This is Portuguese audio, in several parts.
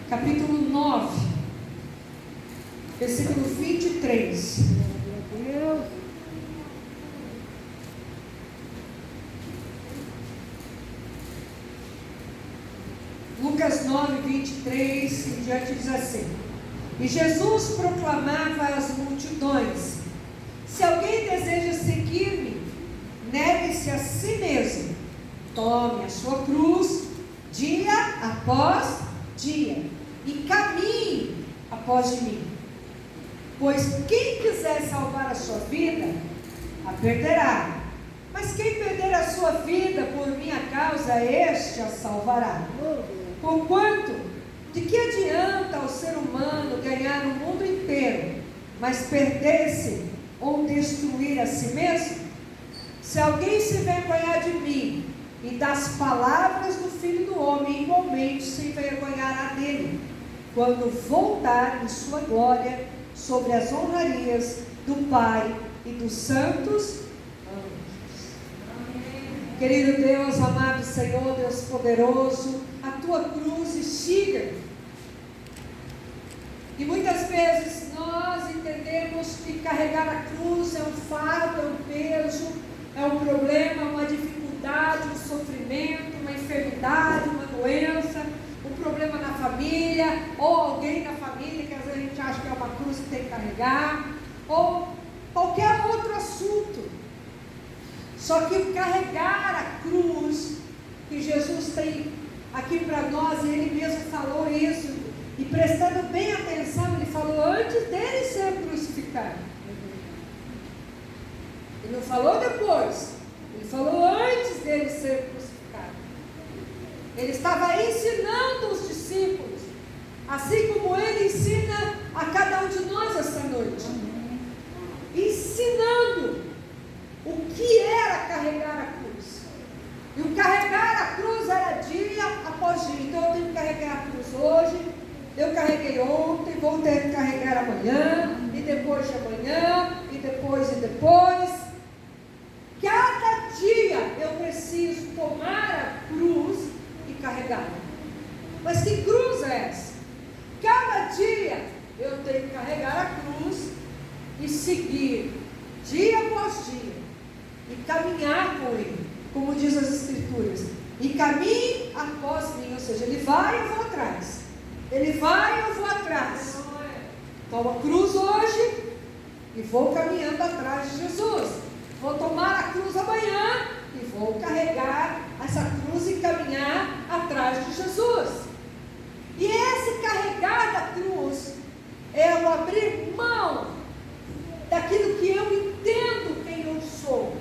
capítulo 9, versículo 23. Lucas 9, 23 em diante diz assim: E Jesus proclamava às multidões: Se alguém deseja seguir-me, negue-se a si mesmo, tome a sua cruz, dia após dia, e caminhe após de mim. Pois quem quiser salvar a sua vida, a perderá. Mas quem perder a sua vida por minha causa, este a salvará. Porquanto, de que adianta ao ser humano ganhar o mundo inteiro, mas perder-se ou destruir a si mesmo? Se alguém se envergonhar de mim e das palavras do Filho do Homem, igualmente se envergonhará dele, quando voltar em sua glória sobre as honrarias do Pai e dos santos anjos. Querido Deus, amado Senhor, Deus poderoso, a tua cruz instiga. E muitas vezes nós entendemos que carregar a cruz é um fardo, é um peso, é um problema, uma dificuldade, um sofrimento, uma enfermidade, uma doença, um problema na família, ou alguém na família que às vezes a gente acha que é uma cruz que tem que carregar, ou qualquer outro assunto. Só que o carregar a cruz que Jesus tem aqui para nós, e Ele mesmo falou isso, e prestando bem atenção, Ele falou antes dele ser crucificado. Ele não falou depois, Ele falou antes dele ser crucificado. Ele estava ensinando os discípulos, assim como Ele ensina a cada um de nós esta noite. Ensinando o que era carregar a cruz. E o carregar a cruz era dia após dia. Então eu tenho que carregar a cruz hoje, eu carreguei ontem, vou ter que carregar amanhã, e depois de amanhã, e depois. Cada dia eu preciso tomar a cruz e carregá-la. Mas que cruz é essa? Cada dia eu tenho que carregar a cruz e seguir dia após dia e caminhar com Ele, como diz as Escrituras, e caminhe após mim, ou seja, Ele vai, eu vou atrás, Ele vai, eu vou atrás. Tomo a cruz hoje e vou caminhando atrás de Jesus. Vou tomar a cruz amanhã e vou carregar essa cruz e caminhar atrás de Jesus. E esse carregar da cruz é o abrir mão daquilo que eu entendo quem eu sou,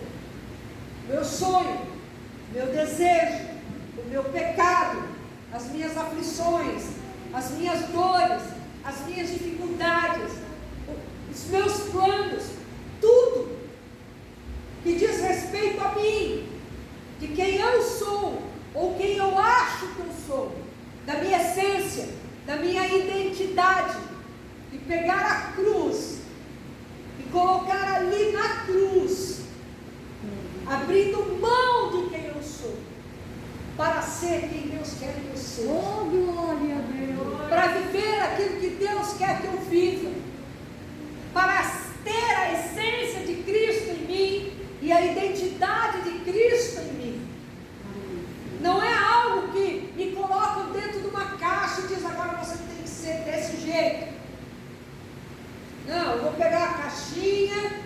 meu sonho, meu desejo, o meu pecado, as minhas aflições, as minhas dores, as minhas dificuldades, os meus planos, tudo que diz respeito a mim, de quem eu sou, ou quem eu acho que eu sou, da minha essência, da minha identidade, e pegar a cruz e colocar ali na cruz, abrindo mão de quem eu sou, para ser quem Deus quer que eu seja. Oh, glória a Deus! Para viver aquilo que Deus quer que eu viva, para ter a essência de Cristo em mim e a identidade de Cristo em mim. Não é algo que me colocam dentro de uma caixa e diz: agora você tem que ser desse jeito. Não, eu vou pegar a caixinha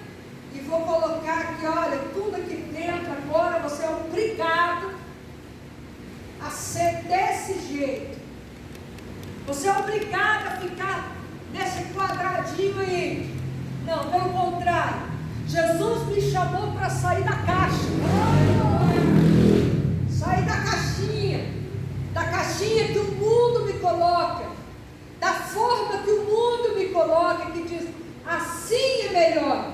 e vou colocar aqui, olha, tudo aqui dentro agora você é obrigado a ser desse jeito. Você é obrigado a ficar nesse quadradinho aí. Não, pelo contrário, Jesus me chamou para sair da caixa. Sair da caixinha que o mundo me coloca, da forma que o mundo me coloca, que diz: assim é melhor.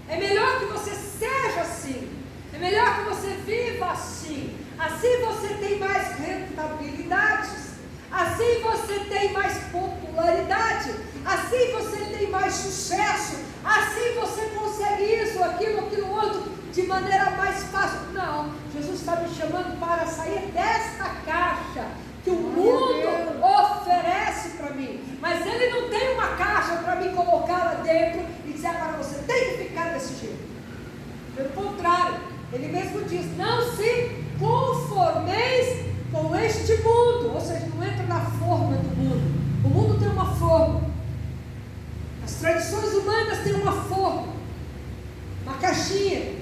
É melhor que você seja assim. É melhor que você viva assim. Assim você tem mais rentabilidades. Assim você tem mais popularidade. Assim você tem mais sucesso. Assim você consegue isso, aquilo outro de maneira mais fácil. Não, Jesus está me chamando para sair desta caixa, que o mundo oferece para mim. Mas Ele não tem uma caixa para me colocar lá dentro e dizer: agora você tem que ficar desse jeito. Pelo contrário, Ele mesmo diz: não se conformeis com este mundo. Ou seja, não entra na forma do mundo. O mundo tem uma forma. As tradições humanas têm uma forma, uma caixinha.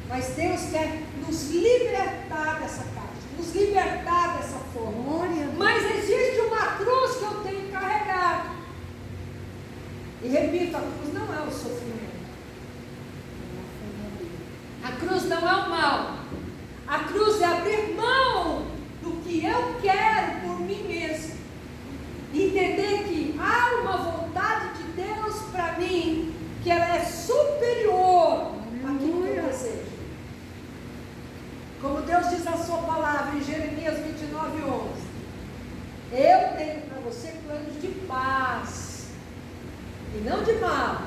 Mas Deus quer nos libertar dessa caixa, nos libertar dessa forma. Mas existe uma cruz que eu tenho que carregar. E repito, a cruz não é o sofrimento. A cruz não é o mal. A cruz é abrir mão do que eu quero por mim mesmo. Entender que há uma vontade de Deus para mim, que ela é superior àquilo que eu desejo. Como Deus diz na sua palavra em Jeremias 29:11, eu tenho para você planos de paz e não de mal,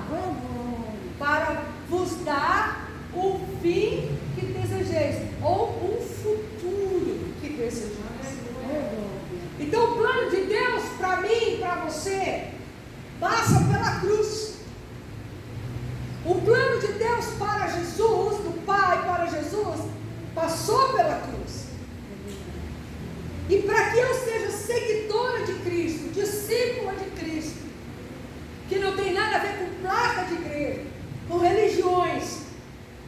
para vos dar o fim que desejeis, ou um futuro que desejeis. Então o plano de Deus para mim e para você passa pela cruz. O plano de Deus para Jesus, do Pai para Jesus, passou pela cruz. E para que eu seja seguidora de Cristo, discípula de Cristo, que não tem nada a ver com placa de igreja, com religiões,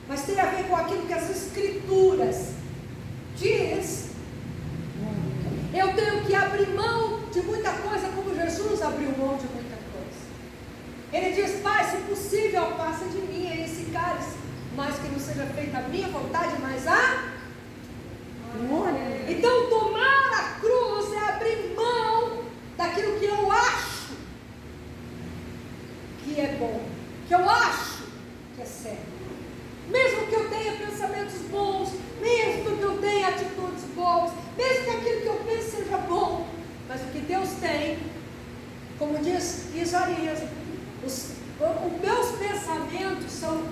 mas tem a ver com aquilo que as Escrituras diz, eu tenho que abrir mão de muita coisa, como Jesus abriu mão de muita coisa. Ele diz: Pai, se possível, passa de mim esse cálice, mas que não seja feita a minha vontade, mas a... Então tomar a cruz é abrir mão daquilo que eu acho que é bom, que eu acho que é certo. Mesmo que eu tenha pensamentos bons, mesmo que eu tenha atitudes boas, mesmo que aquilo que eu penso seja bom, mas o que Deus tem, como diz Isaías, os meus pensamentos são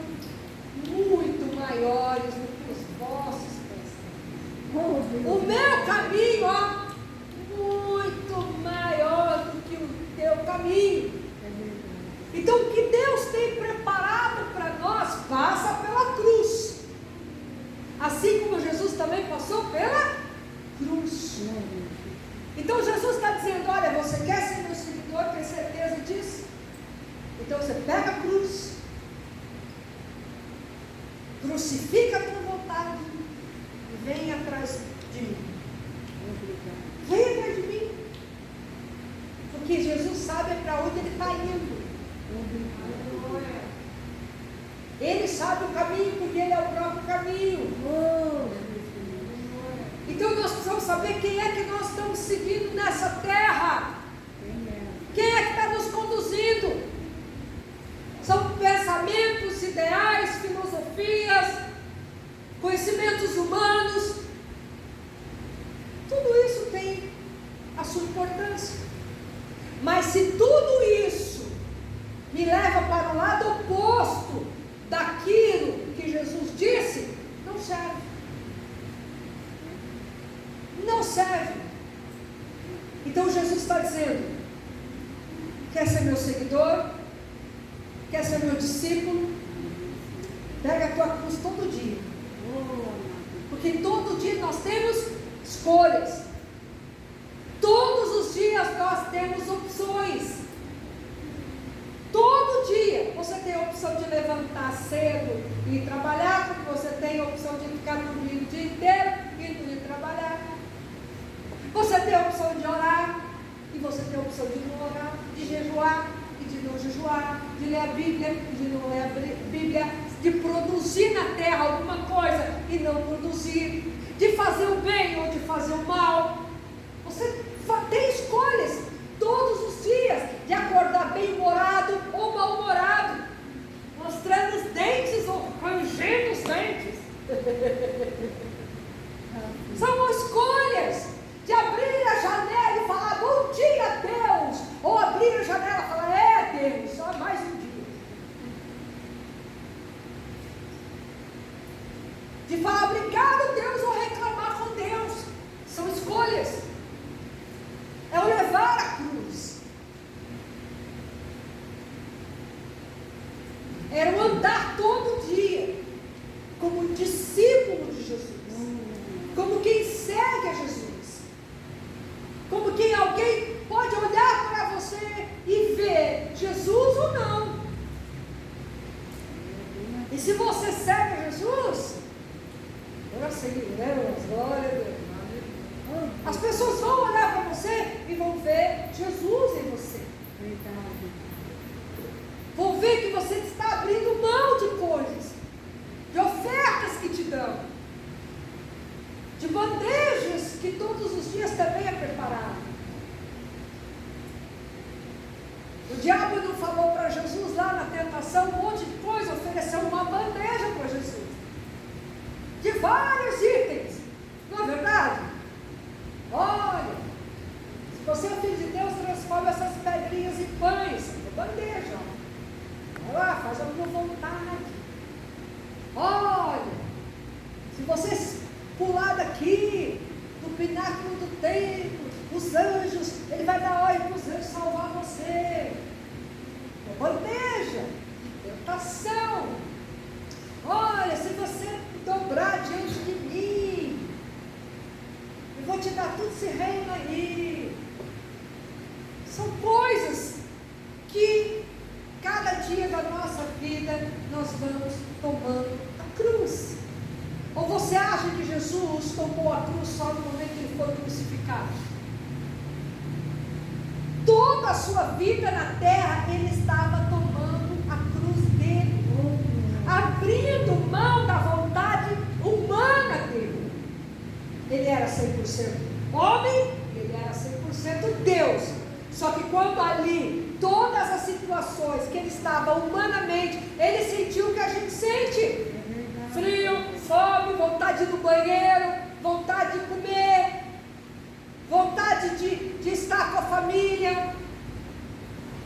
muito maiores do que os vossos pensamentos. O meu caminho, muito maior do que o teu caminho. Então o que Deus tem preparado para nós passa pela cruz. Assim como Jesus também passou pela cruz. Então Jesus está dizendo: olha, você quer ser meu seguidor, tem certeza disso? Então você pega a cruz, crucifica a tua vontade e vem atrás de mim. Vem atrás de mim. Porque Jesus sabe para onde Ele está indo. Ele sabe o caminho, porque Ele é o próprio caminho. Então nós precisamos saber quem é que nós estamos seguindo nessa terra. Quem é que está nos conduzindo? São pensamentos, ideais, filosofias, conhecimentos humanos. Tudo isso tem a sua importância. Mas se tudo isso me leva para o lado oposto daquilo que Jesus disse, não serve. Não serve. Então Jesus está dizendo: quer ser meu seguidor? Quer ser meu discípulo? Pega a tua cruz todo dia. Porque todo dia nós temos escolhas. Todos os dias nós temos opções. Todo dia você tem a opção de levantar cedo e ir trabalhar, porque você tem a opção de ficar dormindo o dia inteiro e não ir trabalhar. Você tem a opção de orar e você tem a opção de não orar, de jejuar e de não jejuar, de ler a Bíblia e de não ler a Bíblia, de produzir na terra alguma coisa e não produzir, de fazer o bem ou de fazer o mal. Você tem escolhas todos os dias, de acordar bem-humorado ou mal-humorado, mostrando os dentes ou rangendo os dentes. São escolhas de abrir a janela e falar: bom dia, Deus, ou abrir a janela e falar: é, Deus, só mais um dia. De falar obrigado, Deus, ou reclamar com Deus. São escolhas. Jesus ou não. E se você segue Jesus, glória a Deus. As pessoas vão olhar para você e vão ver Jesus em você. Vão ver que você está abrindo mão de coisas, de ofertas que te dão, de bandejas que todos os dias também é preparado. O diabo não falou para Jesus lá na tentação um monte de coisa, ofereceu uma bandeja para Jesus, de vários itens, não é verdade? Olha, se você é filho de Deus, transforma essas pedrinhas em pães, bandeja. Vai lá, faz a tua vontade. Olha, se você pular daqui, do pináculo do templo, os anjos, ele vai dar ordem para os anjos salvar você. Bandeja, tentação. Olha, se você dobrar diante de mim, eu vou te dar tudo esse reino aí. São coisas que cada dia da nossa vida nós vamos tomando a cruz. Ou você acha que Jesus tomou a cruz só no momento que ele foi crucificado? Toda a sua vida na terra ele estava tomando a cruz dele, abrindo mão da vontade humana dele. Ele era 100% homem, ele era 100% Deus. Só que quando ali, todas as situações que ele estava humanamente, ele sentiu o que a gente sente: frio, fome, vontade de ir no banheiro, vontade de comer, vontade de estar com a família.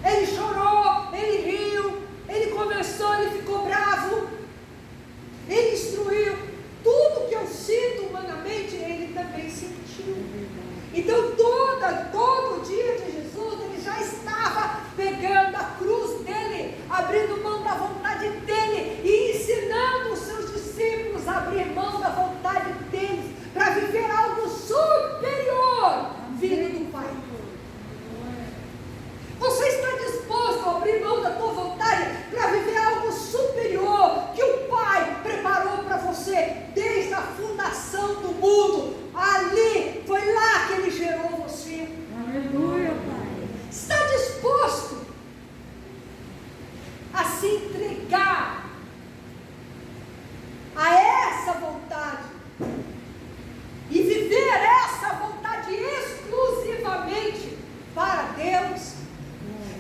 Ele chorou, ele riu, ele conversou, ele ficou bravo, ele instruiu. Tudo que eu sinto humanamente, ele também sentiu. Então todo dia de Jesus, ele já estava pegando a cruz dele, abrindo mão da vontade dele e ensinando os seus discípulos a abrir mão da vontade deles para viver algo superior vindo do Pai. Você está disposto a abrir mão da tua vontade para viver algo superior que o Pai preparou para você desde a fundação do mundo? Ali, foi lá que Ele gerou você. Aleluia, Pai. Está disposto a se entregar a essa vontade e viver essa vontade exclusivamente para Deus?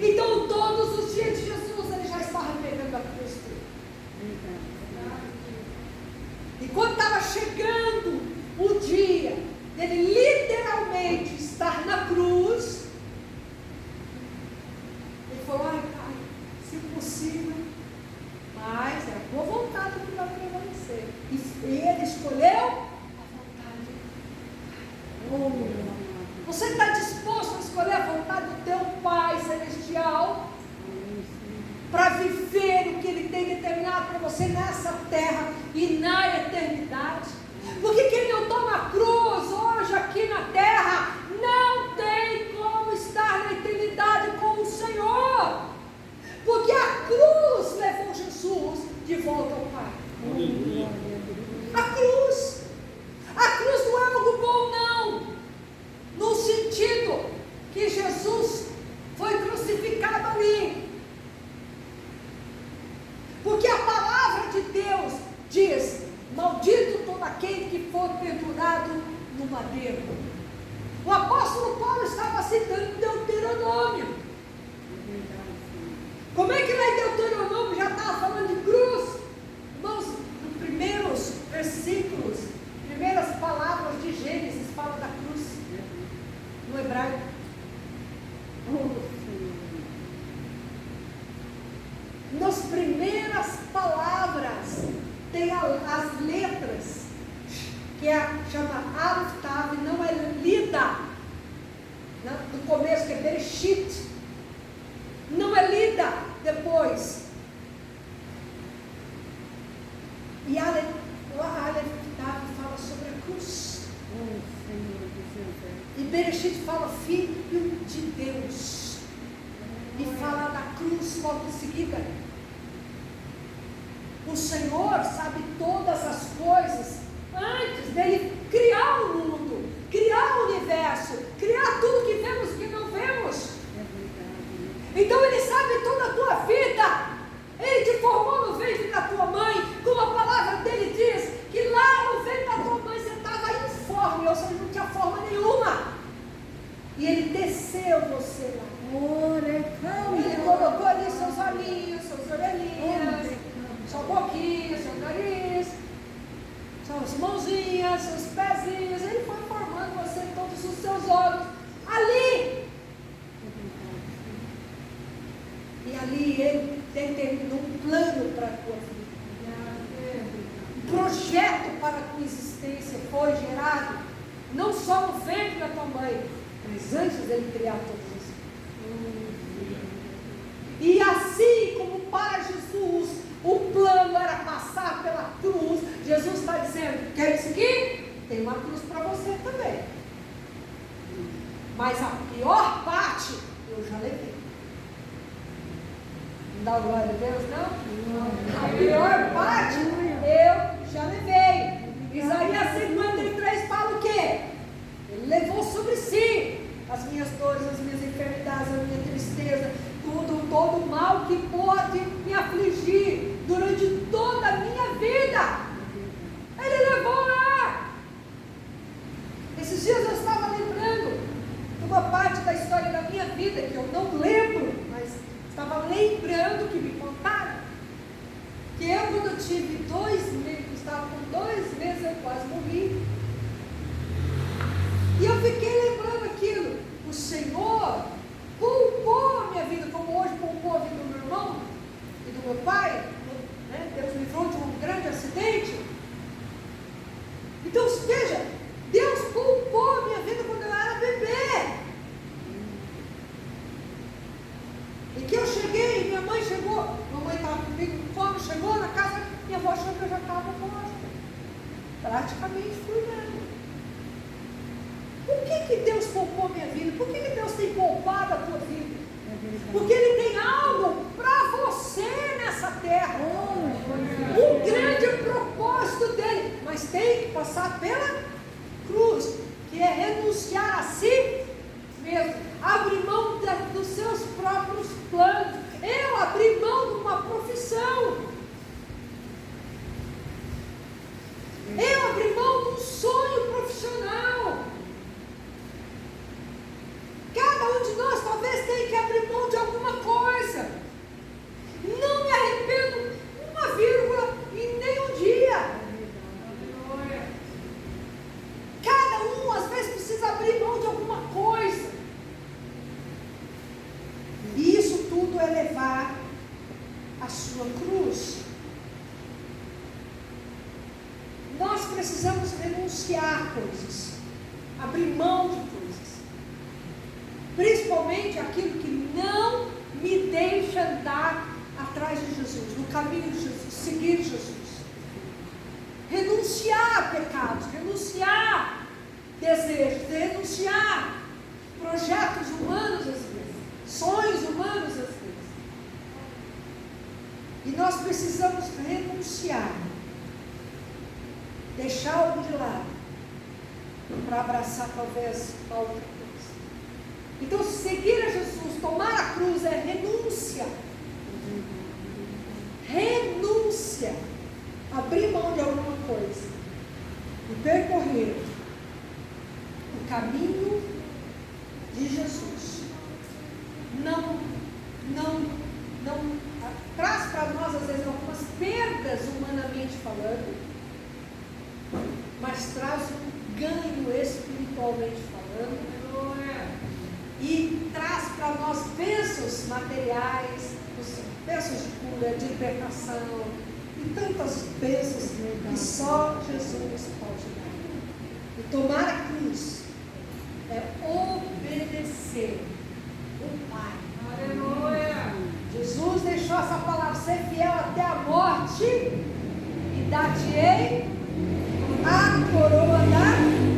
Então todos os dias de Jesus ele já estava pegando a cruz dele. E quando estava chegando o dia dele literalmente estar na cruz, ele falou: ai Pai, se possível, mas é a tua vontade que vai prevalecer. E ele escolheu a vontade. Você está disposto a escolher a vontade do teu Pai Celestial para viver o que Ele tem determinado para você nessa terra e na eternidade? Porque quem não toma a cruz hoje aqui na terra não tem como estar na eternidade com o Senhor, porque a cruz levou Jesus de volta ao Pai. A cruz não é algo bom, não, no sentido que Jesus foi crucificado ali, porque a palavra de Deus diz: maldito todo aquele que for pendurado no madeiro. O apóstolo Paulo estava citando Deuteronômio. Como é que lá em Deuteronômio já estava falando de cruz? Irmãos, nos primeiros versículos, primeiras palavras de Gênesis fala da cruz, no hebraico. Nas primeiras palavras tem as letras, que chama Aleph Tav, não é lida. No começo, que é Bereshit, não é lida depois. E Aleph Tav fala sobre a cruz. E Bereshit fala Filho de Deus. e falar da cruz logo em seguida. O Senhor sabe todas as coisas antes dele criar o mundo, criar o universo, criar tudo que vemos e que não vemos. Então Ele sabe toda a tua vida. Ele te formou no ventre da tua mãe, como a palavra dele diz, que lá no ventre da tua mãe você estava informe, ou seja, não tinha forma nenhuma. E Ele teceu você lá. Ele colocou ali seus olhinhos, suas orelhinhas, sua boquinha, seu nariz, suas mãozinhas, seus pezinhos. Ele foi formando você em todos os seus olhos. Ali. E ali Ele determinou um plano para a tua vida. Um projeto para a tua existência foi gerado, não só no ventre da tua mãe, mas antes dele criar todas as coisas. E assim como para Jesus o plano era passar pela cruz, Jesus está dizendo: quer isso aqui? Tem uma cruz para você também. Mas a pior parte eu já levei. Não dá glória a Deus, não? A pior parte eu já levei. Isaías 53 fala o quê? Ele levou sobre si as minhas dores, as minhas enfermidades, a minha tristeza, todo o mal que pode me afligir durante toda a minha vida. Ele levou lá. Esses dias eu estava lembrando de uma parte da história da minha vida que eu não lembro, mas estava lembrando que me contaram que eu, quando eu tive 2 meses, estava com 2 meses, eu quase morri. E eu fiquei lembrando aquilo. O Senhor poupou a minha vida, como hoje poupou a vida do meu irmão e do meu pai, né? Deus me livrou de um grande acidente. Então, veja, Deus poupou a minha vida quando eu era bebê. E que eu cheguei, minha mãe chegou, mamãe estava comigo, quando chegou na casa, minha avó achou que eu já estava morta. Praticamente fui mesmo. Por que Deus poupou a minha vida? Por que Deus tem poupado a tua vida? Porque Ele tem algo para você nessa terra. Um grande propósito dele. Mas tem que passar pela cruz, que é renunciar a si mesmo. Abrir mão dos seus próprios planos. Eu abri mão de uma profissão. Eu abri mão de um sonho profissional. Cada um de nós talvez tenha que abrir mão de alguma coisa. Não me arrependo uma vírgula e nem um dia. Cada um às vezes precisa abrir mão de alguma coisa. E isso tudo é levar a sua cruz. Nós precisamos renunciar a coisas, abrir mão de coisas. Principalmente aquilo que não me deixa andar atrás de Jesus, no caminho de Jesus, seguir Jesus. Renunciar a pecados, renunciar desejos, renunciar projetos humanos às vezes, sonhos humanos às vezes. E nós precisamos renunciar, deixar algo de lado, para abraçar talvez a outra coisa. Então, seguir a Jesus, tomar a cruz é renúncia. Renúncia. Abrir mão de alguma coisa. E percorrer o caminho de Jesus. Não traz para nós, às vezes, algumas perdas humanamente falando, mas traz um ganho espiritualmente falando. E traz para nós bênçãos materiais, bênçãos de cura, de libertação, e tantas bênçãos que só Jesus pode dar. E tomar a cruz é obedecer o Pai. Aleluia! Jesus deixou essa palavra: ser fiel até a morte, e dar-te-ei a coroa da.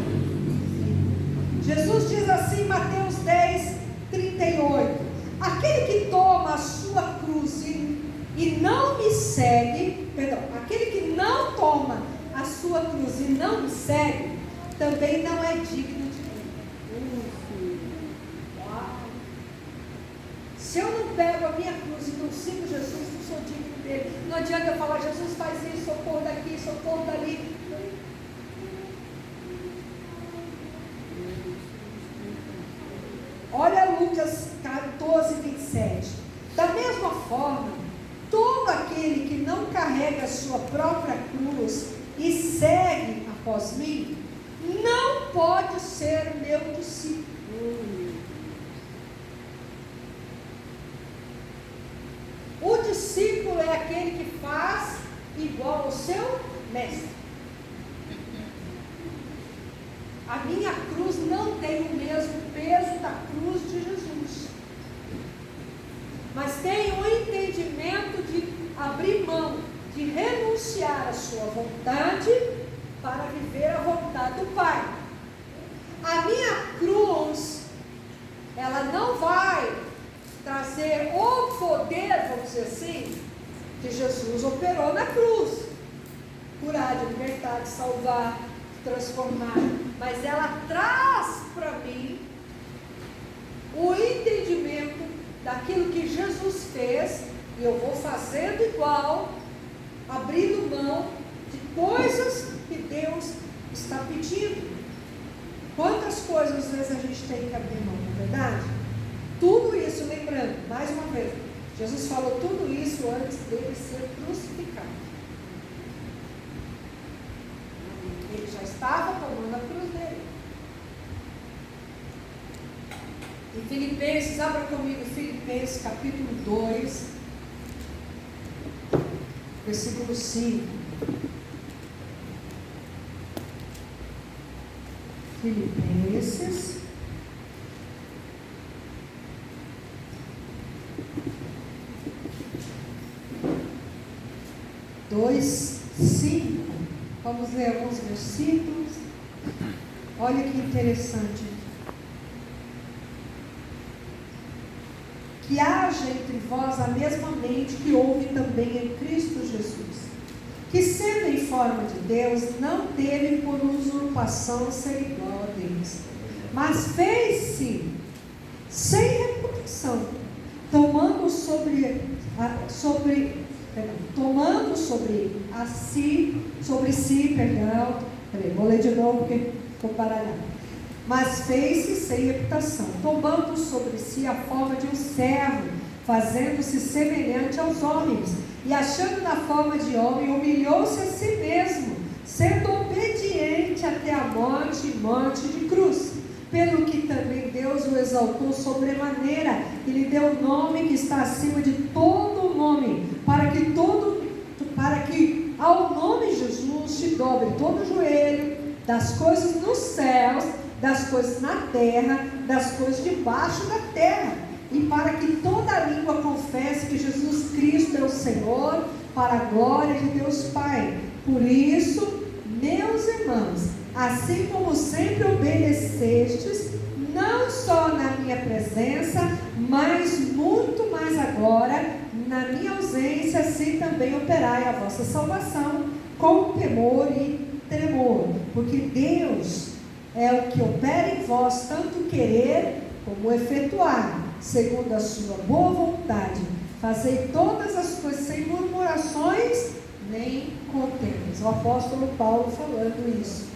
Jesus diz assim, Mateus 10, 38. Aquele que e não me segue, aquele que não toma a sua cruz e não me segue, também não é digno de mim. Se eu não pego a minha cruz e não sigo Jesus, não sou digno dele. Não adianta eu falar, Jesus faz isso, socorro daqui, socorro dali. Olha Lucas 14, 27. Da mesma forma, todo aquele que não carrega a sua própria cruz e segue após mim, não pode ser meu discípulo. O discípulo é aquele que faz igual ao seu mestre. A minha cruz não tem o mesmo peso da cruz de Jesus, mas tem o entendimento de abrir mão, de renunciar à sua vontade para viver a vontade do Pai. A minha cruz, ela não vai trazer o poder, vamos dizer assim, que Jesus operou na cruz, curar, de libertar, de salvar, de transformar, mas ela traz para mim o entendimento daquilo que Jesus fez, e eu vou fazendo igual, abrindo mão de coisas que Deus está pedindo. Quantas coisas às vezes a gente tem que abrir mão, não é verdade? Tudo isso, lembrando, mais uma vez, Jesus falou tudo isso antes dele ser crucificado. Ele já estava tomando a cruz dele. Em Filipenses, abra comigo Filipenses capítulo 2, versículo 5. Filipenses 2:5. Vamos ler alguns versículos. Olha que interessante. Que haja entre vós a mesma mente que houve também em Cristo Jesus, que sendo em forma de Deus, não teve por usurpação ser igual a Deus, mas fez-se sem reputação, tomando sobre si, vou ler de novo porque ficou baralhado. Mas fez-se sem reputação, tomando sobre si a forma de um servo, fazendo-se semelhante aos homens, e achando na forma de homem, humilhou-se a si mesmo, sendo obediente até a morte e morte de cruz, pelo que também Deus o exaltou sobremaneira, e lhe deu o nome que está acima de todo nome, para que ao nome de Jesus se dobre todo o joelho, das coisas nos céus, das coisas na terra, das coisas debaixo da terra, e para que toda língua confesse que Jesus Cristo é o Senhor, para a glória de Deus Pai. Por isso, meus irmãos, assim como sempre obedecestes, não só na minha presença, mas muito mais agora, na minha ausência, assim também operai a vossa salvação com temor e tremor, porque Deus é o que opera em vós tanto querer como efetuar, segundo a sua boa vontade. Fazei todas as coisas sem murmurações nem contendas. O apóstolo Paulo falando isso.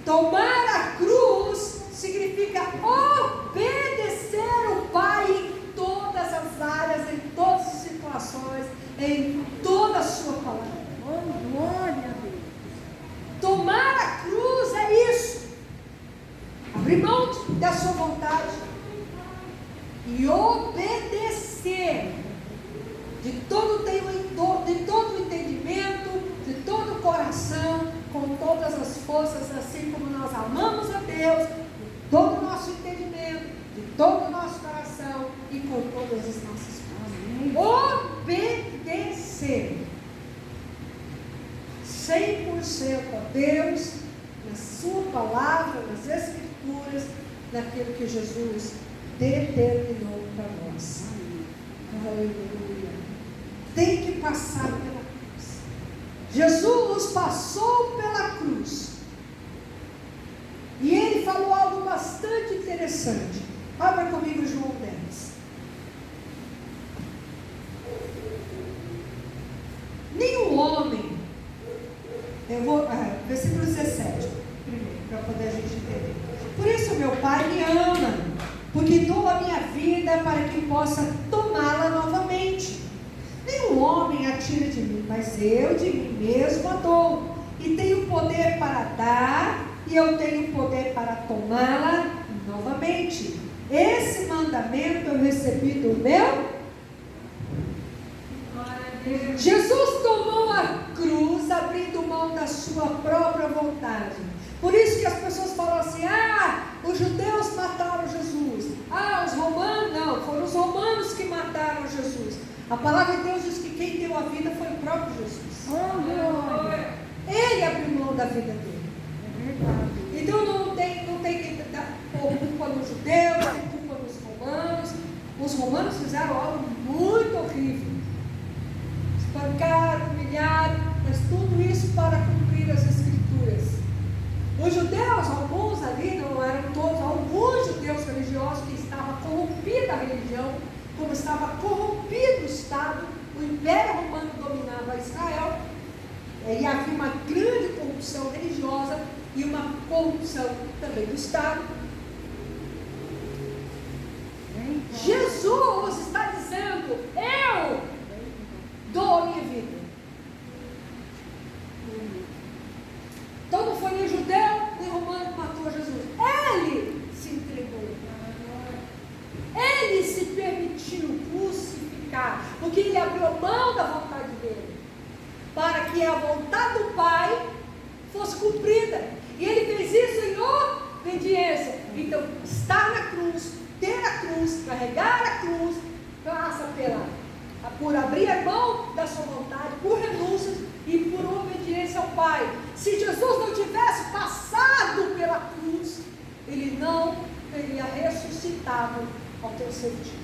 Tomar a cruz significa obedecer o Pai em todas as áreas, em todas as situações, em toda a sua palavra. Glória a Deus. Tomar a cruz é isso. Abrir mão da sua vontade e obedecer de todo o entendimento, de todo o coração, com todas as forças, assim como nós amamos a Deus, de todo o nosso entendimento, de todo o nosso coração e com todas as nossas forças. Obedecer 100% a Deus, na sua palavra, nas Escrituras, naquilo que Jesus determinou para nós. Aleluia. Tem que passar pela cruz. Jesus passou pela cruz. E ele falou algo bastante interessante. Abra comigo João 10. Nenhum homem, versículo 17, primeiro, para poder a gente entender. Por isso meu Pai me ama, porque dou a minha vida para que possa tomá-la novamente. Nenhum homem a tira de mim, mas eu de mim mesmo a dou. E tenho poder para dar, e eu tenho poder para tomá-la novamente. Esse mandamento eu recebi do meu. Jesus tomou a cruz, abrindo mão da sua própria vontade. Por isso que as pessoas falam assim: os judeus mataram Jesus. Os romanos, não, foram os romanos que mataram Jesus. A palavra de Deus diz que quem deu a vida foi o próprio Jesus. Ele abriu mão da vida dele. Então não tem que dar culpa nos judeus, não tem culpa nos romanos. Os romanos fizeram algo muito horrível. Espancaram, humilharam, mas tudo isso para cumprir as escrituras. Os judeus, alguns ali, não eram todos, alguns judeus religiosos que estavam corrompida a religião, como estava corrompido o Estado, o Império Romano dominava Israel, e havia uma grande corrupção religiosa e uma corrupção também do Estado. Jesus está dizendo: eu dou a minha vida. Então não foi nem judeu, nem romano que matou Jesus. Ele se entregou. Ele se permitiu crucificar, porque ele abriu mão da vontade dele, para que a vontade do Pai fosse cumprida. E ele fez isso em obediência. Então, estar na cruz, ter a cruz, carregar a cruz, passa por abrir a mão da sua vontade, por renúncias e por obediência ao Pai. Se Jesus não tivesse passado pela cruz, ele não teria ressuscitado ao terceiro dia.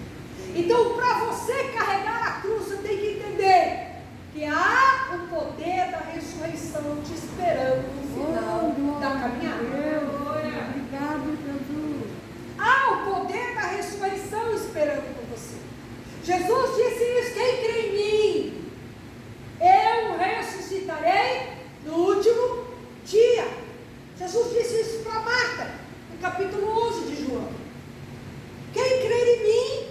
Então, para você carregar a cruz, você tem que entender que há o poder da ressurreição te esperando no final da caminhada. Obrigado, Jesus. Há o poder da ressurreição esperando por você. Jesus disse isso: quem crê em mim, eu ressuscitarei no último dia. Jesus disse isso para Marta, no capítulo 11 de João. Quem crer em mim,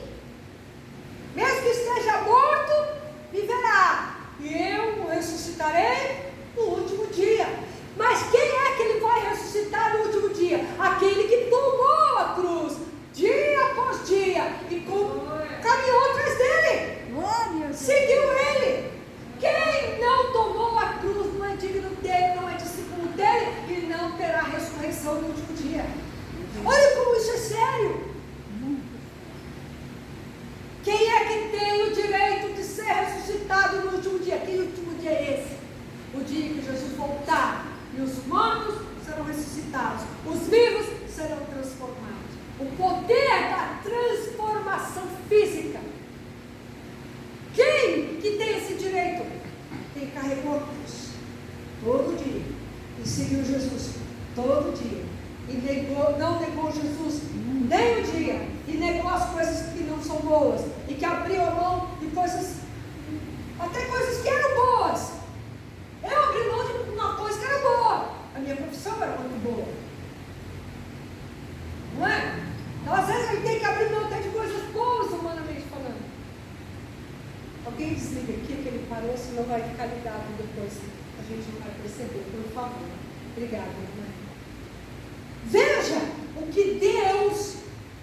mesmo que esteja morto, viverá. E eu o ressuscitarei no último dia. Mas quem é que ele vai ressuscitar no último dia? Aquele que tomou a cruz, dia após dia, e caminhou atrás dele, seguiu ele. Quem não tomou a cruz não é digno dele, não é discípulo dele, e não terá ressurreição no último dia. Olha como isso é sério. Quem é que tem o direito de ser ressuscitado no último dia? Que último dia é esse? O dia que Jesus voltar e os mortos serão ressuscitados, os vivos serão transformados. O poder da transformação física. Quem que tem esse direito? Quem carregou a cruz todo dia e seguiu Jesus todo dia e não negou Jesus nem um dia, e negou as coisas que não são boas, e que abriu a mão de coisas, até coisas que eram boas. Eu abri mão de uma coisa que era boa. A minha profissão era muito boa, não é? Então às vezes a gente tem que abrir mão até de coisas boas, humanamente falando. Alguém desliga aqui, que ele parou, senão vai ficar ligado depois, a gente não vai perceber, por favor. Obrigada, irmã. Veja o que Deus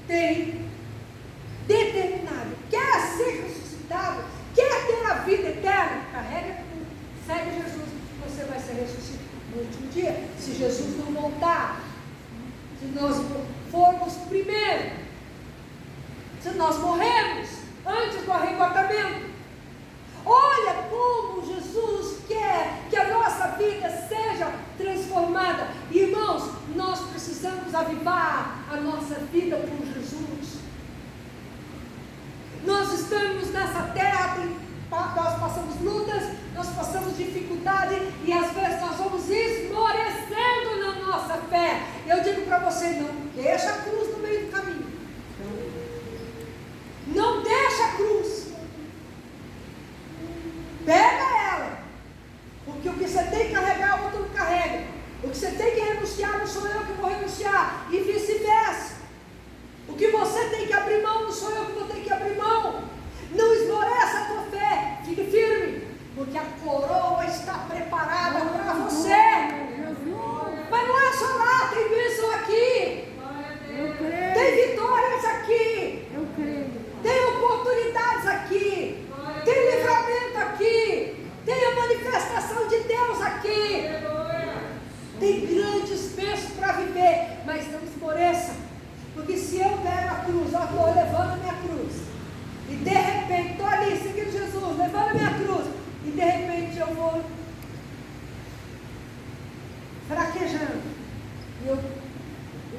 tem determinado. Quer ser ressuscitado? Quer ter a vida eterna? Carrega, segue Jesus, você vai ser ressuscitado no último dia. Se Jesus não voltar, se nós formos primeiro, se nós morrermos antes do arrebatamento. Olha como Jesus quer que a nossa vida seja transformada. Irmãos, nós precisamos avivar a nossa vida por Jesus. Nós estamos nessa terra, nós passamos lutas, nós passamos dificuldade e às vezes nós vamos esmorecendo na nossa fé. Eu digo para você, não deixa a cruz no meio do caminho. Não deixa a cruz. Pega ela. Porque o que você tem que carregar, o outro não carrega. O que você tem que renunciar, não sou eu que vou renunciar. E vice-versa. O que você tem que abrir mão, não sou eu que vou ter que abrir mão. Não esmoreça a tua fé. Fique firme. Porque a coroa está preparada para você. Mas não é só lá, tem bênção aqui. Tem vitórias aqui. Tem oportunidades aqui. Tem livramento aqui. Tem a manifestação de Deus aqui. Tem grandes bênçãos para viver. Mas não esmoreça. Porque se eu pego a cruz, eu estou levando a minha cruz. E de repente, estou ali seguindo Jesus, levando a minha cruz. E de repente eu vou fraquejando. E eu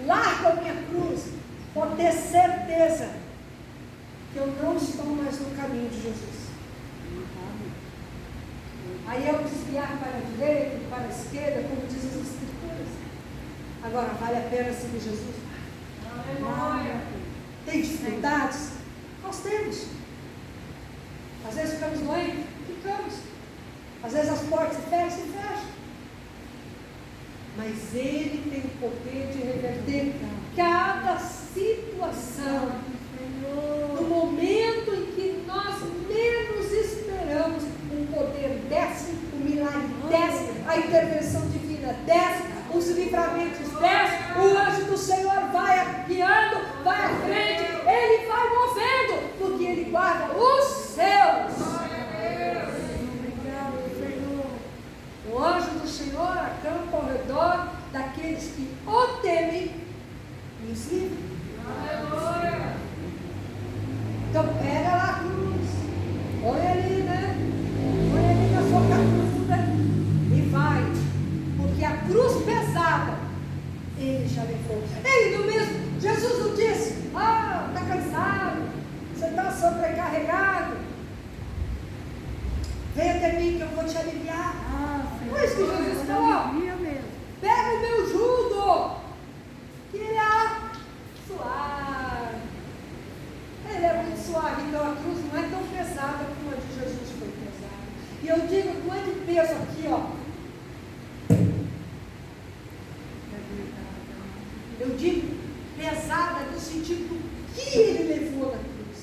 largo a minha cruz. Pode ter certeza que eu não estou mais no caminho de Jesus. Aí eu desviar para a direita, para a esquerda, como diz as Escrituras. Agora, vale a pena seguir Jesus? Aleluia. Tem dificuldades? Nós temos. Às vezes ficamos doentes? Ficamos. Às vezes as portas se fecham. Mas Ele tem o poder de reverter cada situação. No momento em que nós menos esperamos, o poder desce, o milagre desce, a intervenção divina desce, os livramentos descem, o anjo do Senhor vai guiando, vai à frente, Ele vai movendo, porque Ele guarda os seus. O anjo do Senhor acampa ao redor daqueles que o temem e os livra. Então pega lá a cruz, põe ali, né? Põe ali na sua cabeça e vai, porque a cruz pesada Ele já levou. Ele no mesmo, Jesus não disse, está cansado, você está sobrecarregado, venha até mim que eu vou te aliviar. Não é isso que Jesus falou? Pega o meu jugo, que ele é suave. Ele é muito suave, então a cruz não é tão pesada como a de Jesus foi pesada. E eu digo, não é de peso aqui, ó. Eu digo pesada no sentido do que ele levou na cruz.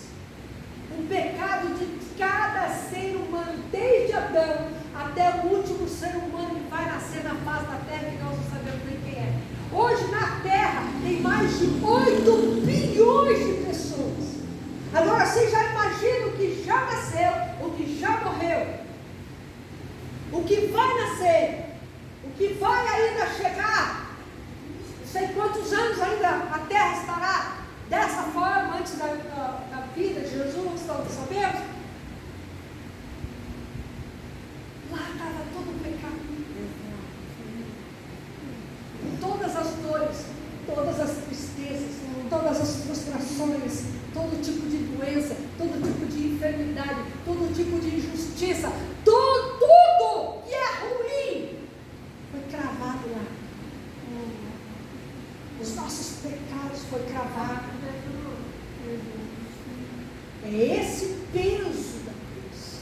O pecado de cada ser humano, desde Adão até o último ser humano que vai nascer na face da terra, que nós não sabemos nem quem é. Hoje na terra tem mais de 8 bilhões de pessoas. Agora vocês já imaginam o que já nasceu, o que já morreu, o que vai nascer, o que vai ainda chegar. Não sei quantos anos ainda a terra estará dessa forma antes da vida de Jesus, nós sabemos. Lá estava todo o pecado, todas as dores, todas as tristezas, todas as frustrações, todo tipo de doença, todo tipo de enfermidade, todo tipo de injustiça, tudo que é ruim foi cravado lá. Os nossos pecados foi cravado. É esse peso da cruz.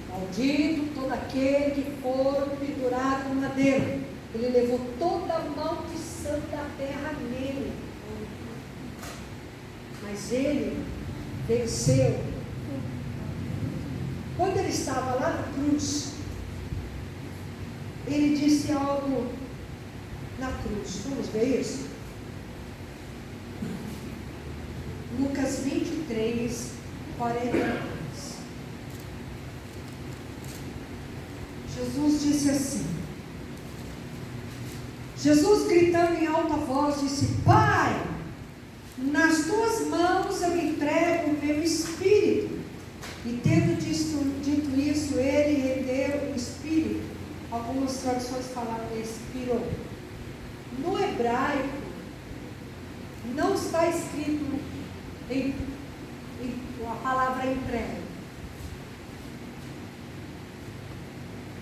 Maldito todo aquele que for pendurado no madeiro. Ele levou toda a maldição da terra nele. Mas ele venceu. Quando ele estava lá na cruz, ele disse algo na cruz. Vamos ver isso? Lucas 23, 42. Jesus disse assim. Jesus, gritando em alta voz, disse: Pai, nas tuas mãos eu entrego o meu espírito. E tendo dito isso, ele rendeu o espírito. Algumas traduções falaram expirou. No hebraico, não está escrito a palavra entrega.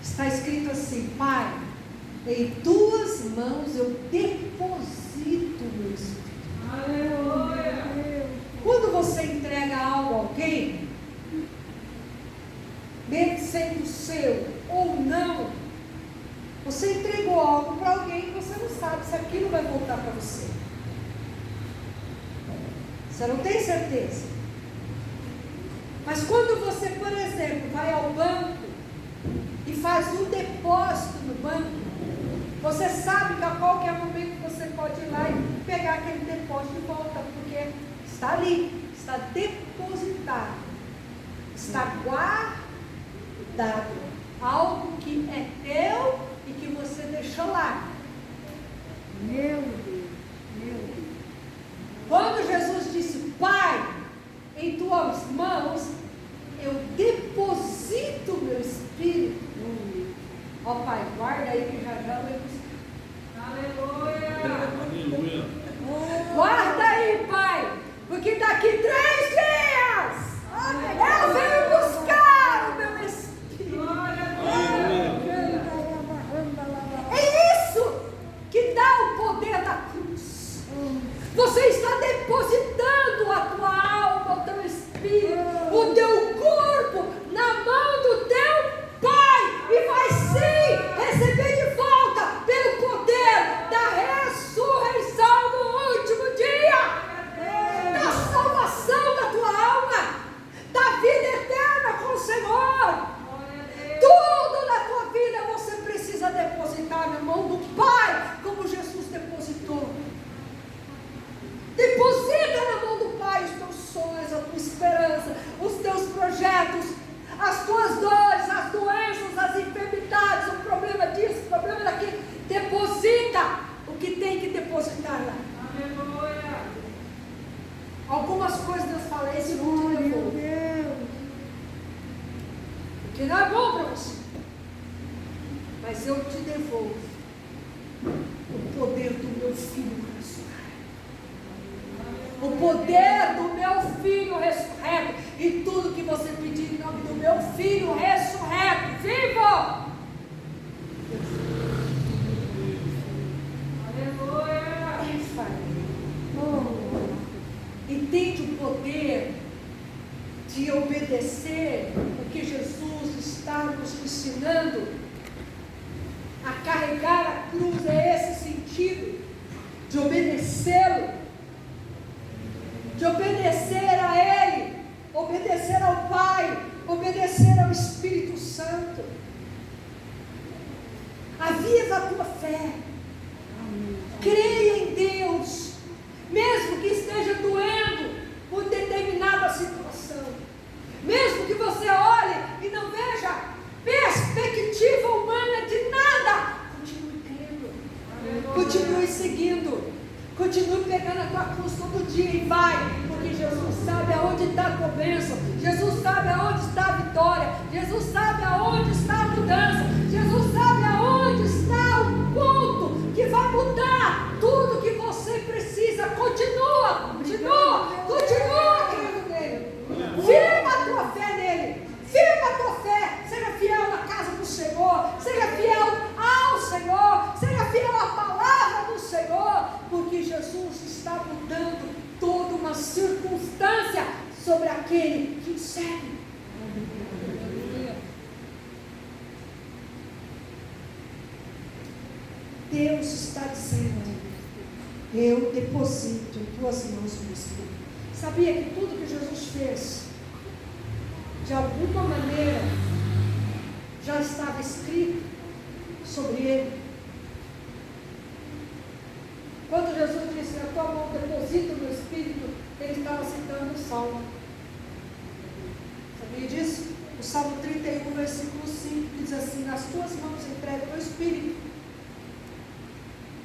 Está escrito assim: Pai, em tuas mãos eu deposito meu espírito. Aleluia. Quando você entrega algo a alguém, mesmo sendo seu ou não, você entregou algo para alguém e você não sabe se aquilo vai voltar para você. Você não tem certeza. Mas quando você, por exemplo, vai ao banco e faz um depósito no banco, você sabe que a qualquer momento você pode ir lá e pegar aquele depósito de volta, porque está ali, está depositado, está guardado, algo que é teu e que você deixou lá. Meu Deus, meu Deus. Quando Jesus disse: Pai, em tuas mãos eu deposito meu espírito. Ó Pai, guarda aí que já vai buscar. Aleluia. Guarda aí, Pai, porque daqui 3 dias eu venho buscar o meu espírito. É isso que dá o poder da cruz. Você está depositando a tua alma, o teu espírito, o teu corpo na mão do teu Pai, e vai sim receber de volta pelo poder da ressurreição no último dia, da salvação da tua alma, da vida eterna com o Senhor. Tudo na tua vida você precisa depositar na mão do Pai, como Jesus depositou. Deposita na mão do Pai os teus sonhos, a tua esperança, os teus projetos, as tuas dores, as doenças, as enfermidades, o problema disso, o problema daquilo. Deposita o que tem que depositar lá. Aleluia. Algumas coisas Deus fala: esse não te devolvo, porque não é bom para você, mas eu te devolvo o poder do meu Filho ressurreto. O poder do meu Filho ressurreto. E tudo que você pedir em nome do meu Filho ressurreto, vivo. Aleluia. Entende o poder de obedecer o que Jesus está nos ensinando? A carregar a cruz é esse sentido, de obedecê-lo, de obedecer a Ele, obedecer ao Pai, obedecer ao Espírito Santo. Aviva a tua fé, creia em Deus, mesmo que esteja doendo por determinada situação, mesmo que você olhe e não veja perspectiva humana de nada, continue crendo, continue seguindo, continue pegando a tua cruz todo dia e vai, porque Jesus sabe aonde está a tua bênção, Jesus sabe aonde está a vitória, Jesus sabe aonde está a mudança, Jesus sabe aonde está o ponto que vai mudar tudo que você precisa. Continua crendo nele, firma a tua fé nele, firma a tua fé, seja fiel na casa do Senhor, seja fiel ao Senhor, seja fiel à palavra do Senhor, porque Jesus está mudando toda uma circunstância sobre aquele que o segue. Deus está dizendo: eu deposito em tuas mãos o meu espírito. Sabia que tudo que Jesus fez, de alguma maneira, já estava escrito sobre ele? Quando Jesus disse: na tua mão deposito o meu espírito, ele estava citando o Salmo. Sabia disso? O Salmo 31, versículo 5, diz assim: nas tuas mãos entrego o meu espírito.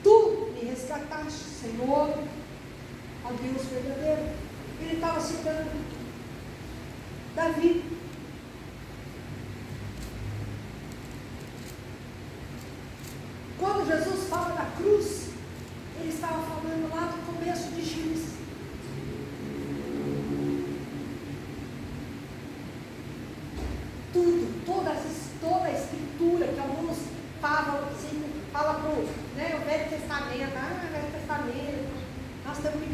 Tu me resgataste, Senhor, ó Deus verdadeiro. Ele estava citando Davi. Quando Jesus fala da cruz, ele estava falando lá do começo de Gênesis.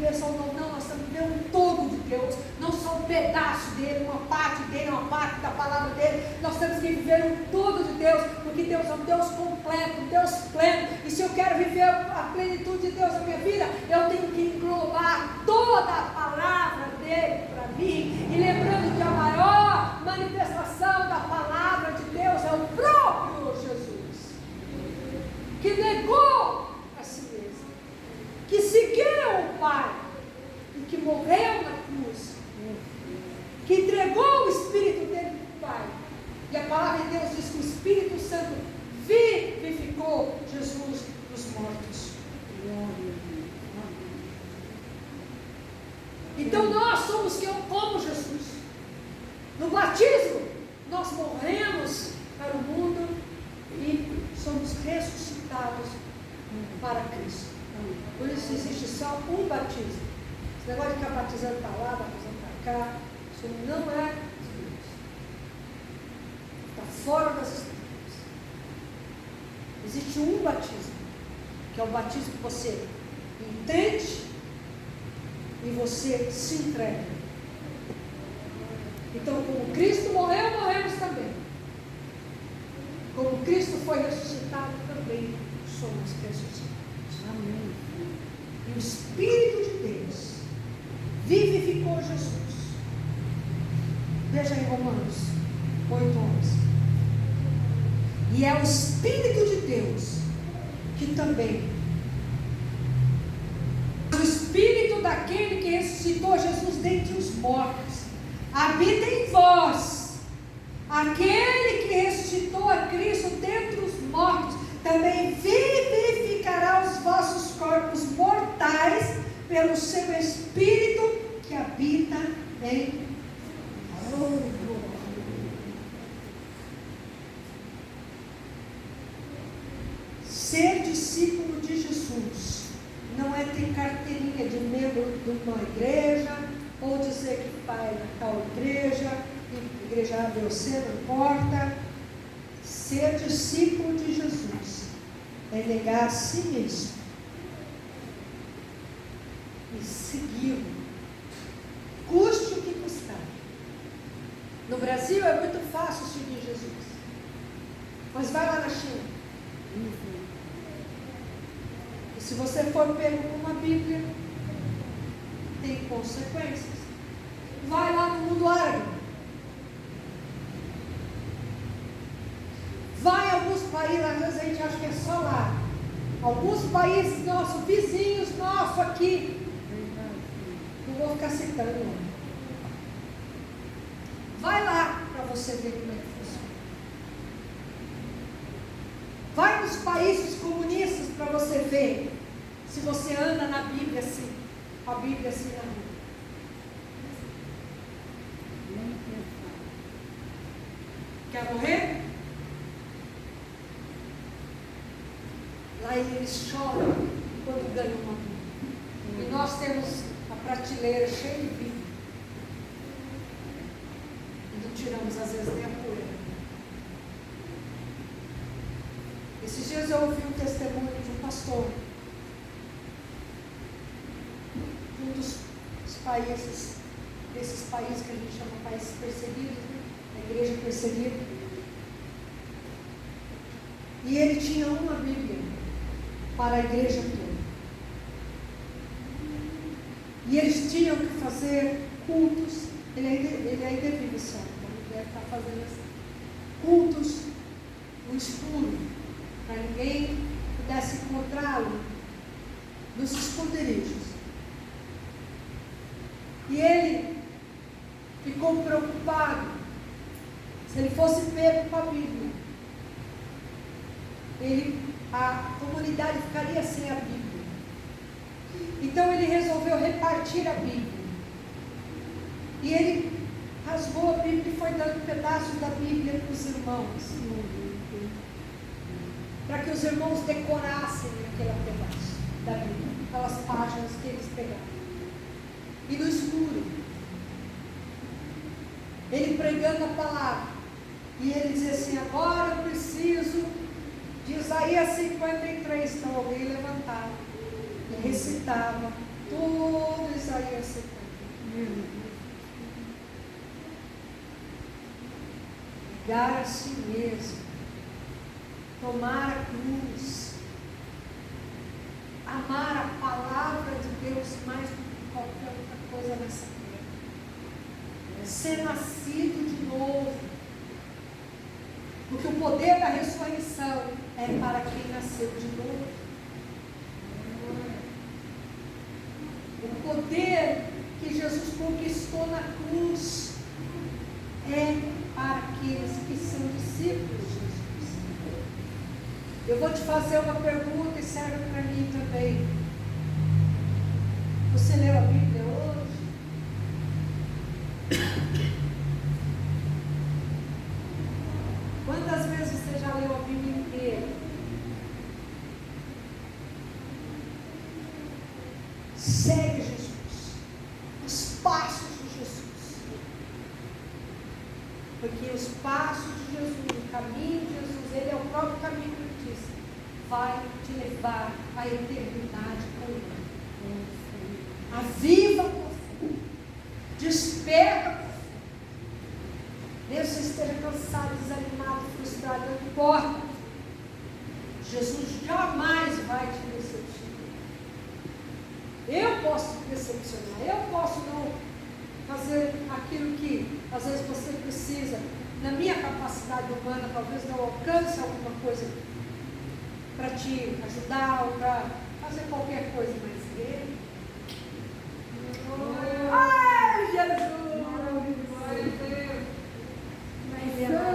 viver só o novo, não, nós temos que viver um todo de Deus, não só um pedaço dele, uma parte dele, uma parte da palavra dele. Nós temos que viver um todo de Deus, porque Deus é um Deus completo, um Deus pleno. E se eu quero viver a plenitude de Deus na minha vida, eu tenho que englobar toda a palavra dele para mim. E lembrando que a maior manifestação da palavra de Deus é o próprio Jesus, que negou a si mesmo, que seguiu o Pai e que morreu na cruz, que entregou o Espírito dele para o Pai. E a palavra de Deus diz que o Espírito Santo vivificou Jesus dos mortos. Então nós somos como Jesus. No batismo, nós morremos para o mundo e somos ressuscitados para Cristo. Por isso existe só um batismo. Esse negócio de ficar batizando para lá, batizando para cá, isso não é de Deus. Está fora das Escrituras. Existe um batismo, que é o batismo que você entende e você se entrega. Então, como Cristo morreu, morremos também. Como Cristo foi ressuscitado, também somos ressuscitados. Amém. E o Espírito de Deus vivificou Jesus. Veja em Romanos 8:11. E é o Espírito de Deus que também, o Espírito daquele que ressuscitou Jesus dentre os mortos, habita em vós. Aquele que ressuscitou a Cristo dentre os mortos também vivificará os vossos corpos mortais pelo seu Espírito que habita em vós. Ser discípulo de Jesus não é ter carteirinha de membro de uma igreja, ou dizer que vai na tal igreja, igreja A, B ou C, não importa. Ser discípulo de Jesus é negar a si mesmo e segui-lo, custe o que custar. No Brasil é muito fácil seguir Jesus, mas vai lá na China. E se você for pego com uma Bíblia, tem consequências. Vai lá no mundo árabe. Vai a alguns países, às vezes a gente acha que é só lá. Alguns países nossos, vizinhos nossos aqui. Não vou ficar citando. Vai lá para você ver como é que funciona. Vai nos países comunistas para você ver se você anda na Bíblia assim, a Bíblia assim na rua. Quer morrer? Lá eles choram quando ganham uma Bíblia. E nós temos a prateleira cheia de Bíblia. E não tiramos às vezes nem a poeira. Esses dias eu ouvi um testemunho de um pastor de um dos países, desses países que a gente chama países perseguidos, né? A igreja perseguida. E ele tinha uma Bíblia para a igreja toda. E eles tinham que fazer cultos. Ele ainda vive só, então ele deve estar fazendo assim. Cultos no escuro, para ninguém pudesse encontrá-lo nos esconderijos. E ele ficou preocupado se ele fosse pego com a Bíblia. A comunidade ficaria sem a Bíblia. Então ele resolveu repartir a Bíblia. E ele rasgou a Bíblia e foi dando pedaços da Bíblia para os irmãos. Para que os irmãos decorassem aquele pedaço da Bíblia, aquelas páginas que eles pegaram. E no escuro, ele pregando a palavra, e ele dizia assim: agora eu preciso de Isaías 53. Então alguém levantava e recitava todo Isaías 70. Negar a si mesmo, tomar a cruz, amar a palavra de Deus mais do que qualquer outra coisa nessa terra, ser nascido de novo, porque o poder da ressurreição é para quem nasceu de novo. O poder que Jesus conquistou na cruz é para aqueles que são discípulos de Jesus. Eu vou te fazer uma pergunta e serve para mim também. Você leu a Bíblia hoje? Quantas vezes você já leu a Bíblia inteira? Segue Jesus, os passos de Jesus. Porque os passos de Jesus, o caminho de Jesus, ele é o próprio caminho que ele disse, vai te levar à eternidade com ele. Aviva a tua fé, desperta a tua fé. Mesmo que você esteja cansado, desanimado, frustrado, não importa. Jesus jamais vai te decepcionar. Eu posso te decepcionar, eu posso não fazer aquilo que às vezes você precisa, na minha capacidade humana, talvez não alcance alguma coisa para te ajudar ou para fazer qualquer coisa, mas ele. Ai, Jesus!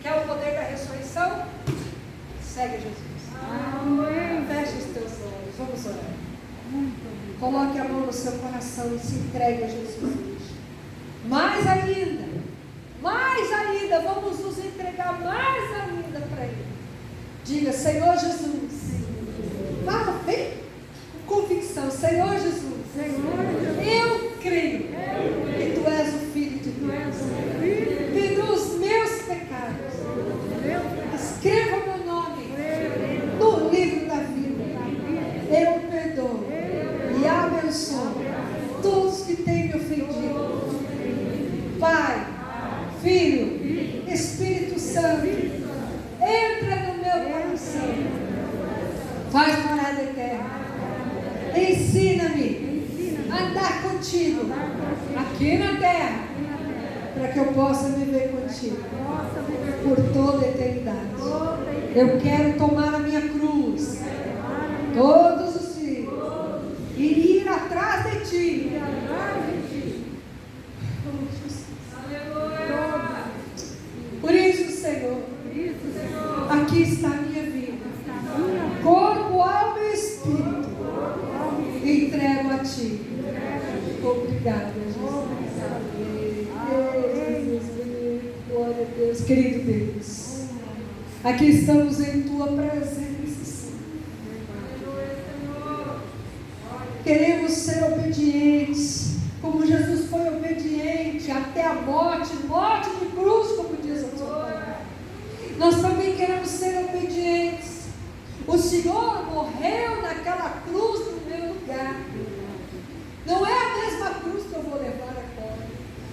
Quer o poder da ressurreição? Segue Jesus. Amém. Feche os teus olhos, vamos orar. Coloque a mão no seu coração e se entregue a Jesus hoje. Mais ainda, vamos nos entregar mais ainda para Ele. Diga, Senhor Jesus. Fala bem com convicção, Senhor Jesus. Eu creio que Tu és o Filho de Deus. Perdoa os meus pecados. Escreva meu nome no livro da vida. Eu perdoo e abençoo todos que têm me ofendido. Pai, Filho, Espírito Santo, entra no meu coração. Faz morada eterna. Ensina-me a andar contigo aqui na terra, para que eu possa viver contigo por toda a eternidade. Eu quero tomar a minha cruz todos os dias e ir atrás de ti. Por isso, Senhor, aqui está a minha vida, corpo, alma e espírito, entrego a ti. Obrigada, Jesus. Glória a Deus, querido Deus. Aqui estamos em tua presença, Senhor. Queremos ser obedientes, como Jesus foi obediente até a morte de cruz, como diz a tua palavra. Nós também queremos ser obedientes. O Senhor morreu naquela cruz no meu lugar. Não é a mesma cruz que eu vou levar agora,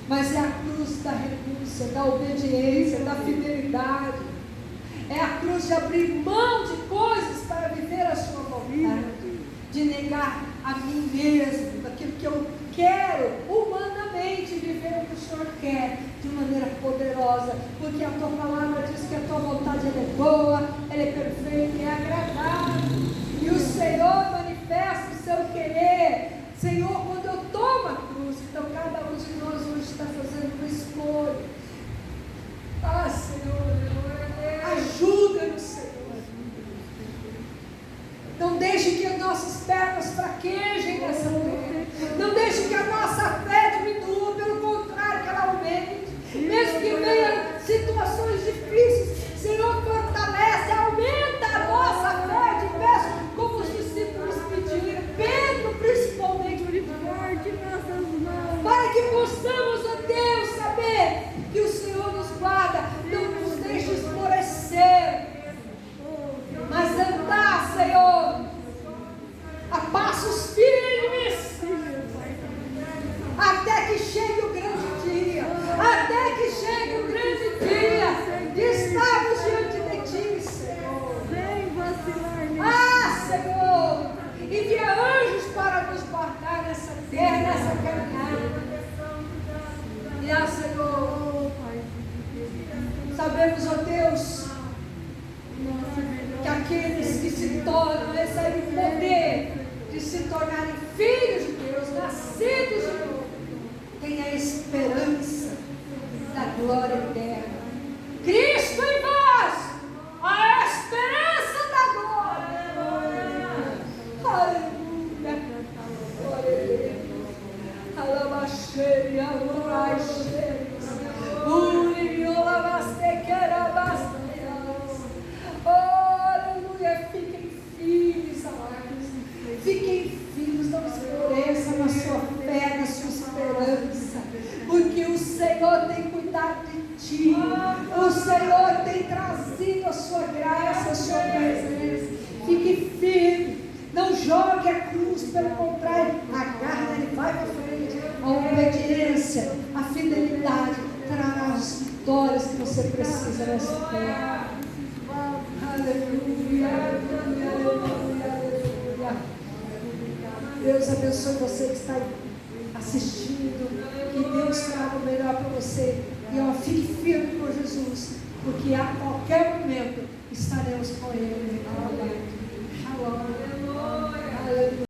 mas é a cruz da renúncia, da obediência, da fidelidade. É a cruz de abrir mão de coisas para viver a sua vontade, de negar a mim mesmo, daquilo que eu quero humanamente, viver o que o Senhor quer de maneira poderosa, porque a tua palavra diz que a tua vontade ela é boa, ela é perfeita e é agradável, e o Senhor manifesta o seu querer. Senhor, quando eu tomo a cruz, então cada um de nós hoje está fazendo uma escolha. Ah, Senhor, ajuda-nos, Senhor. Não deixe que as nossas pernas fraquejem nessa terra. Não deixe que a nossa fé diminua, pelo contrário, que ela aumente. Mesmo que venham situações difíceis, Senhor, fortalece, aumenta a nossa fé. Te peço, como os discípulos andar nessa terra, nessa caminhada. E Senhor, sabemos, ó Deus, que aqueles que se tornam, recebem o poder de se tornarem filhos de Deus, nascidos de novo, têm a esperança da glória eterna. Cristo em vós, a esperança da glória. Aleluia. Glória a Deus. Alabaxeia, alabaxeia. Aleluia. Fiquem firmes, amados. Fiquem firmes, não esmoreçam na sua fé, na sua esperança. Porque o Senhor tem cuidado de ti. O Senhor tem trazido a sua graça, a sua presença. Fique firme. Não jogue a cruz, pelo contrário, agarra, ele vai para frente. A obediência, a fidelidade trará as vitórias que você precisa nessa terra. Aleluia, aleluia, aleluia, aleluia. Deus abençoe você que está assistindo. Que Deus traga o melhor para você. E fique firme com Jesus, porque a qualquer momento estaremos com Ele. Aleluia. Aleluia.